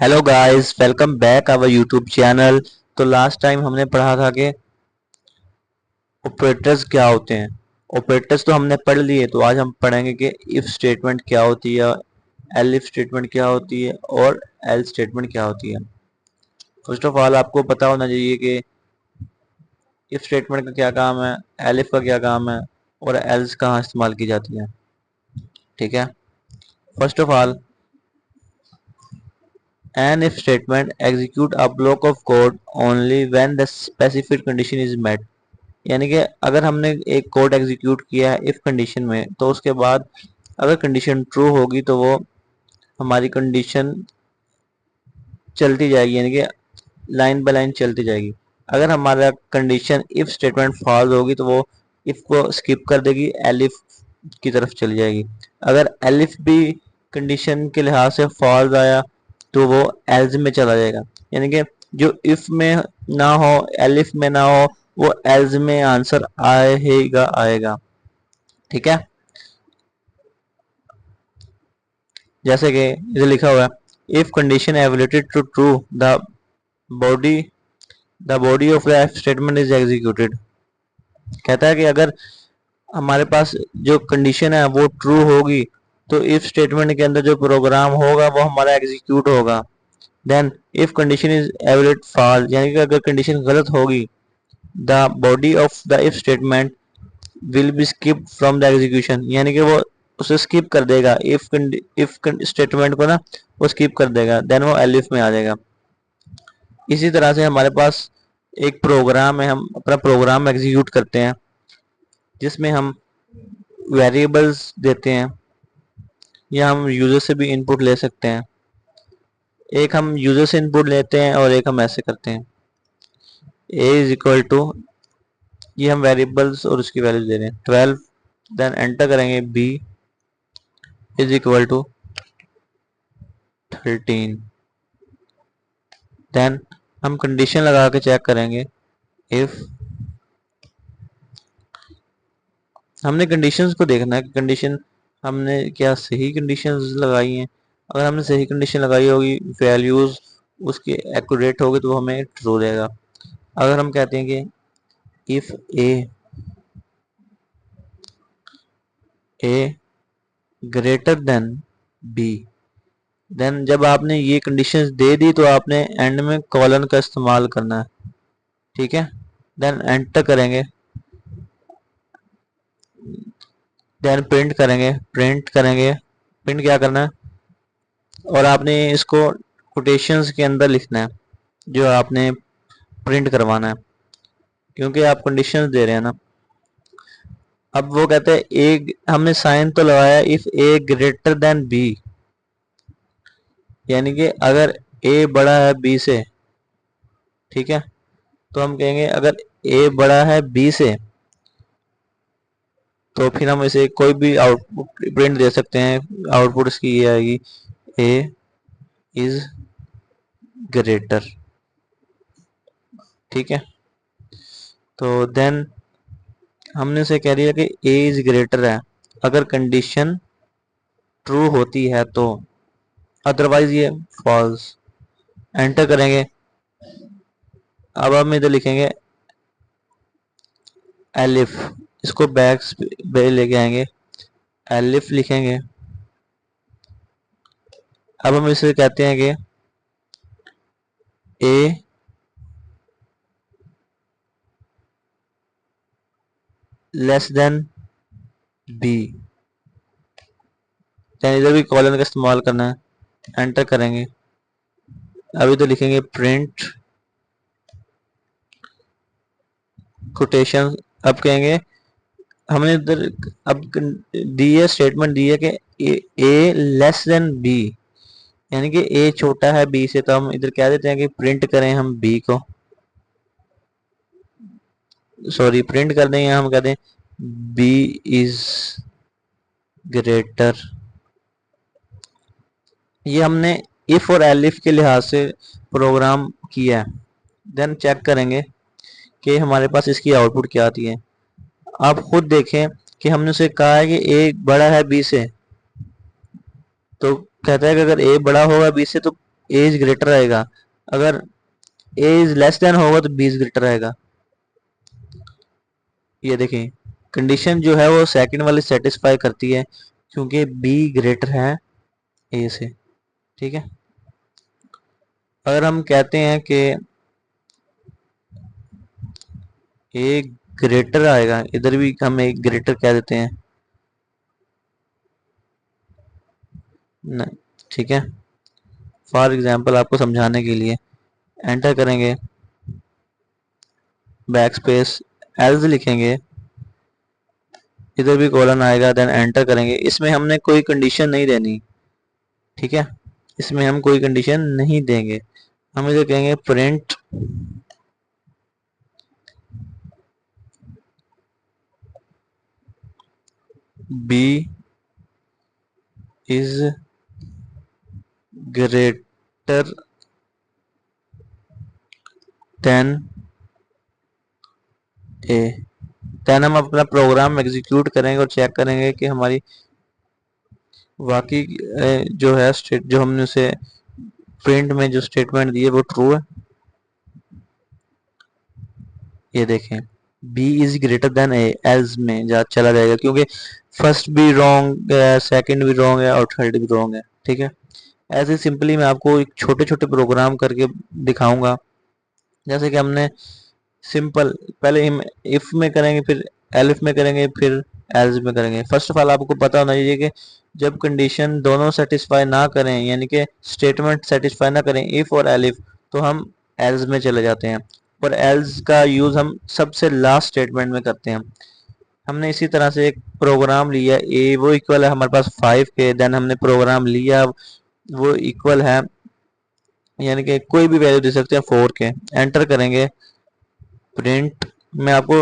Hello guys, welcome back our YouTube channel. तो last time हमने पढ़ा था कि ऑपरेटर्स क्या होते हैं। ऑपरेटर्स तो हमने पढ़ लिए, तो आज हम पढ़ेंगे कि इफ स्टेटमेंट क्या होती है, एलिफ स्टेटमेंट क्या होती है और एल स्टेटमेंट क्या होती है। फर्स्ट ऑफ ऑल आपको पता होना चाहिए कि इफ स्टेटमेंट का क्या काम है, एलिफ का क्या काम है और एल्स कहाँ इस्तेमाल की जाती है। ठीक है। First of all, an if statement execute a block of code only when the specified condition is met। यानी कि अगर हमने एक कोड एग्जीक्यूट किया है इफ कंडीशन में, तो उसके बाद अगर कंडीशन ट्रू होगी तो वो हमारी कंडीशन चलती जाएगी, यानी कि लाइन बाय लाइन चलती जाएगी। अगर हमारा कंडीशन इफ स्टेटमेंट फॉल्स होगी तो वो इफ को स्किप कर देगी, एलिफ की तरफ चली जाएगी। अगर एलिफ भी कंडीशन के लिहाज से फॉल्स आया तो वो एल्स में चला जाएगा, यानी कि जो इफ में ना हो, एलिफ में ना हो, वो एल्स में आंसर आएगा आएगा। ठीक है। जैसे कि इधर लिखा हुआ है, if condition evaluated to true the body the body of the statement is executed. कहता है कि अगर हमारे पास जो कंडीशन है वो ट्रू होगी तो इफ स्टेटमेंट के अंदर जो प्रोग्राम होगा वो हमारा एग्जीक्यूट होगा। Then if condition is evaluate false, यानी कि अगर कंडीशन गलत होगी, the body of the if statement will be skip from the execution, यानी कि वो उसे स्किप कर देगा, इफ स्टेटमेंट को ना वो स्किप कर देगा, देन वो एलिफ में आ जाएगा। इसी तरह से हमारे पास एक प्रोग्राम है, हम अपना प्रोग्राम एग्जीक्यूट करते हैं जिसमें हम वेरिएबल्स देते हैं या हम यूजर से भी इनपुट ले सकते हैं। एक हम यूजर से इनपुट लेते हैं और एक हम ऐसे करते हैं, a इज इक्वल टू, ये हम वेरिएबल्स और उसकी वैल्यूज दे रहे हैं 12। देन एंटर करेंगे b is equal to 13। Then हम कंडीशन लगा के चेक करेंगे, इफ हमने कंडीशंस को देखना है कि कंडीशन हमने क्या सही कंडीशंस लगाई हैं। अगर हमने सही कंडीशन लगाई होगी, वैल्यूज उसके एक्यूरेट होगी तो हमें ट्रू देगा। अगर हम कहते हैं कि if A greater than B, then जब आपने ये कंडीशंस दे दी तो आपने एंड में कॉलन का इस्तेमाल करना है। ठीक है। देन एंटर करेंगे, देन प्रिंट क्या करना है, और आपने इसको कोटेशंस के अंदर लिखना है जो आपने प्रिंट करवाना है, क्योंकि आप कंडीशंस दे रहे हैं ना। अब वो कहते हैं ए, हमने साइन तो लगाया if A greater than B, यानी कि अगर ए बड़ा है बी से। ठीक है। तो हम कहेंगे अगर ए बड़ा है बी से तो फिर हम इसे कोई भी आउटपुट प्रिंट दे सकते हैं। आउटपुट इसकी ये आएगी, ए इज ग्रेटर। ठीक है। तो देन हमने उसे कह दिया कि ए इज ग्रेटर है अगर कंडीशन ट्रू होती है तो, अदरवाइज ये फॉल्स। एंटर करेंगे। अब हम इधर लिखेंगे एलिफ, इसको बैक पे लेके आएंगे, एलिफ लिखेंगे। अब हम इसे कहते हैं कि ए लेस देन बी, इधर भी कॉलन का इस्तेमाल करना है। एंटर करेंगे। अभी तो लिखेंगे प्रिंट कोटेशन। अब कहेंगे हमने इधर अब दी है, स्टेटमेंट दी है कि ए लेस देन बी, यानी कि ए छोटा है बी से, तो हम इधर कह देते हैं कि प्रिंट करें हम बी को, सॉरी प्रिंट कर दें, हम कहते हैं बी इज ग्रेटर। ये हमने इफ और एलिफ के लिहाज से प्रोग्राम किया है। देन चेक करेंगे कि हमारे पास इसकी आउटपुट क्या आती है। आप खुद देखें कि हमने उसे कहा है कि ए बड़ा है बी से, तो कहता है कि अगर ए बड़ा होगा बी से तो ए इज ग्रेटर आएगा, अगर ए इज लेस देन होगा तो बी इज ग्रेटर आएगा। ये देखें कंडीशन जो है वो सेकंड वाली सेटिस्फाई करती है क्योंकि बी ग्रेटर है ए से। ठीक है, अगर हम कहते हैं कि ए ग्रेटर आएगा, इधर भी हम एक ग्रेटर कह देते हैं, नहीं ठीक है, फॉर एग्जांपल आपको समझाने के लिए एंटर करेंगे, बैक स्पेस, एल्स लिखेंगे, इधर भी कॉलन आएगा, देन एंटर करेंगे। इसमें हमने कोई कंडीशन नहीं देनी, ठीक है, इसमें हम कोई कंडीशन नहीं देंगे, हम इधर कहेंगे print B is greater than A. Then हम अपना प्रोग्राम एग्जीक्यूट करेंगे और चेक करेंगे कि हमारी वाकई जो है स्टेट जो हमने उसे प्रिंट में जो स्टेटमेंट दी है वो ट्रू है। ये देखें b is greater than A, else में जा चला जाएगा क्योंकि फर्स्ट भी रॉन्ग है, सेकंड भी रॉन्ग है और थर्ड भी रॉन्ग है। ठीक है, ऐसे सिंपली मैं आपको एक छोटे छोटे प्रोग्राम करके दिखाऊंगा। जैसे कि हमने सिंपल पहले हम इफ में करेंगे, फिर एलिफ में करेंगे, फिर एल्स में करेंगे। फर्स्ट ऑफ ऑल आपको पता होना चाहिए कि जब कंडीशन दोनों सेटिस्फाई ना करें, यानी कि स्टेटमेंट सेटिस्फाई ना करें इफ और एलिफ, तो हम एल्स में चले जाते हैं और एल्स का यूज हम सबसे लास्ट स्टेटमेंट में करते हैं। हमने इसी तरह से एक प्रोग्राम लिया ए, वो इक्वल है हमारे पास 5 के, देन हमने प्रोग्राम लिया वो इक्वल है, यानी कि कोई भी वैल्यू दे सकते हैं 4 के, एंटर करेंगे, प्रिंट मैं आपको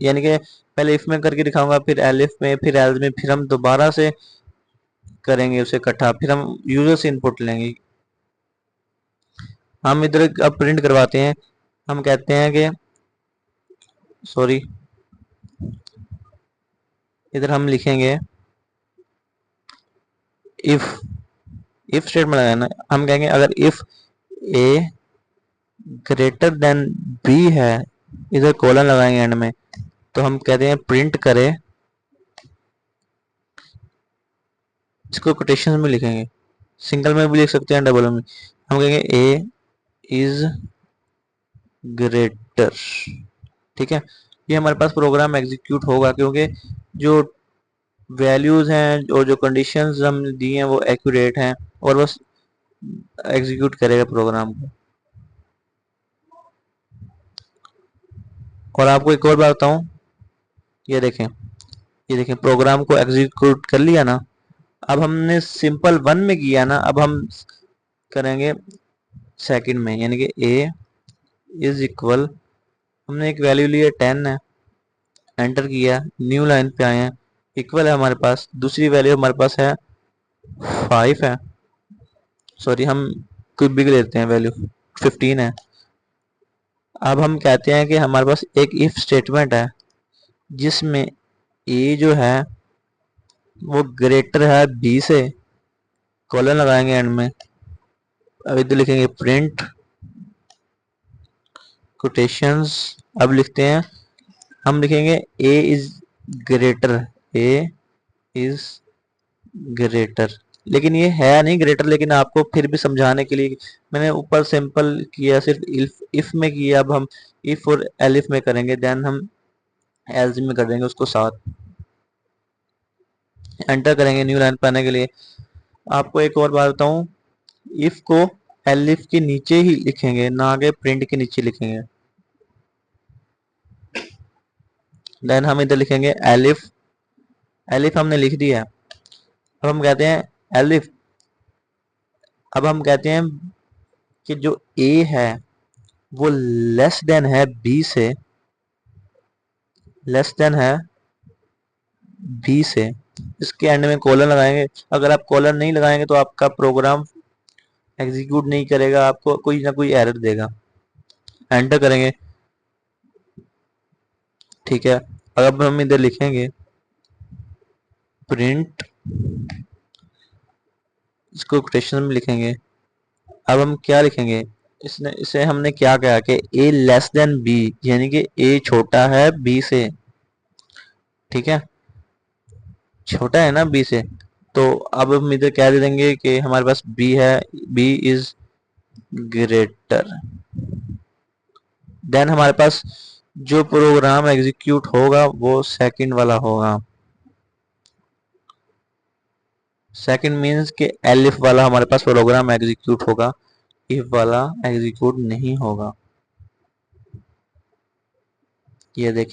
यानी कि पहले इफ में करके दिखाऊंगा, फिर एलिफ में, फिर एल्स में, फिर हम दोबारा से करेंगे उसे इकट्ठा, फिर हम यूजर से इनपुट लेंगे। हम इधर अब प्रिंट करवाते हैं, हम कहते हैं कि सॉरी, इधर हम लिखेंगे इफ, इफ स्टेटमेंट लगाना, हम कहेंगे अगर if A greater than B है, इधर कोलन लगाएंगे एंड में, तो हम कहते हैं प्रिंट करें, इसको कोटेशन में लिखेंगे, सिंगल में भी लिख सकते हैं डबल में, हम कहेंगे ए इज ग्रेटर। ठीक है, ये हमारे पास प्रोग्राम एग्जीक्यूट होगा क्योंकि जो वैल्यूज हैं और जो कंडीशंस हमने दी हैं वो एक्यूरेट हैं और बस एग्जीक्यूट करेगा प्रोग्राम को। और आपको एक और बात बताऊं, ये देखें, ये देखें प्रोग्राम को एग्जीक्यूट कर लिया ना, अब हमने सिंपल 1 में किया ना, अब हम करेंगे सेकंड में, यानी कि ए इज इक्वल, हमने एक वैल्यू ली है 10 है, एंटर किया, न्यू लाइन पे आए हैं, इक्वल है हमारे पास, दूसरी वैल्यू हमारे पास है 5 है, सॉरी हम कुछ भी लेते हैं, वैल्यू 15 है। अब हम कहते हैं कि हमारे पास एक इफ स्टेटमेंट है जिसमें ए जो है वो ग्रेटर है बी से, कॉलन लगाएंगे एंड में, अब इधर लिखेंगे प्रिंट कोटेशंस, अब लिखते हैं, हम लिखेंगे A is greater, A is greater, लेकिन ये है नहीं ग्रेटर, लेकिन आपको फिर भी समझाने के लिए मैंने ऊपर सिंपल किया, सिर्फ इफ में किया, अब हम इफ और एलिफ में करेंगे, देन हम एल्स में कर देंगे उसको साथ, एंटर करेंगे न्यू लाइन पाने के लिए। आपको एक और बात बताऊं, इफ को एलिफ के नीचे ही लिखेंगे, ना के प्रिंट के नीचे लिखेंगे, देन हम इधर लिखेंगे एलिफ, एलिफ हमने लिख दिया है, अब हम कहते हैं एलिफ, अब हम कहते हैं कि जो ए है वो लेस देन है बी से, लेस देन है बी से, इसके एंड में कॉलन लगाएंगे, अगर आप कॉलन नहीं लगाएंगे तो आपका प्रोग्राम एग्जीक्यूट नहीं करेगा, आपको कोई ना कोई एरर देगा, एंटर करेंगे। ठीक है, अब हम इधर लिखेंगे प्रिंट इसको कोटेशन में लिखेंगे। अब हम क्या लिखेंगे, इसे हमने क्या कहा कि a लेस देन b, यानी कि a छोटा है b से। ठीक है, छोटा है ना b से, तो अब हम इधर क्या दे देंगे कि हमारे पास b है, b इज ग्रेटर। देन हमारे पास जो प्रोग्राम एग्जीक्यूट होगा वो सेकंड वाला होगा। सेकंड मीन्स के एलिफ वाला हमारे पास प्रोग्राम एग्जीक्यूट होगा, इफ वाला एग्जीक्यूट नहीं होगा। ये देखें।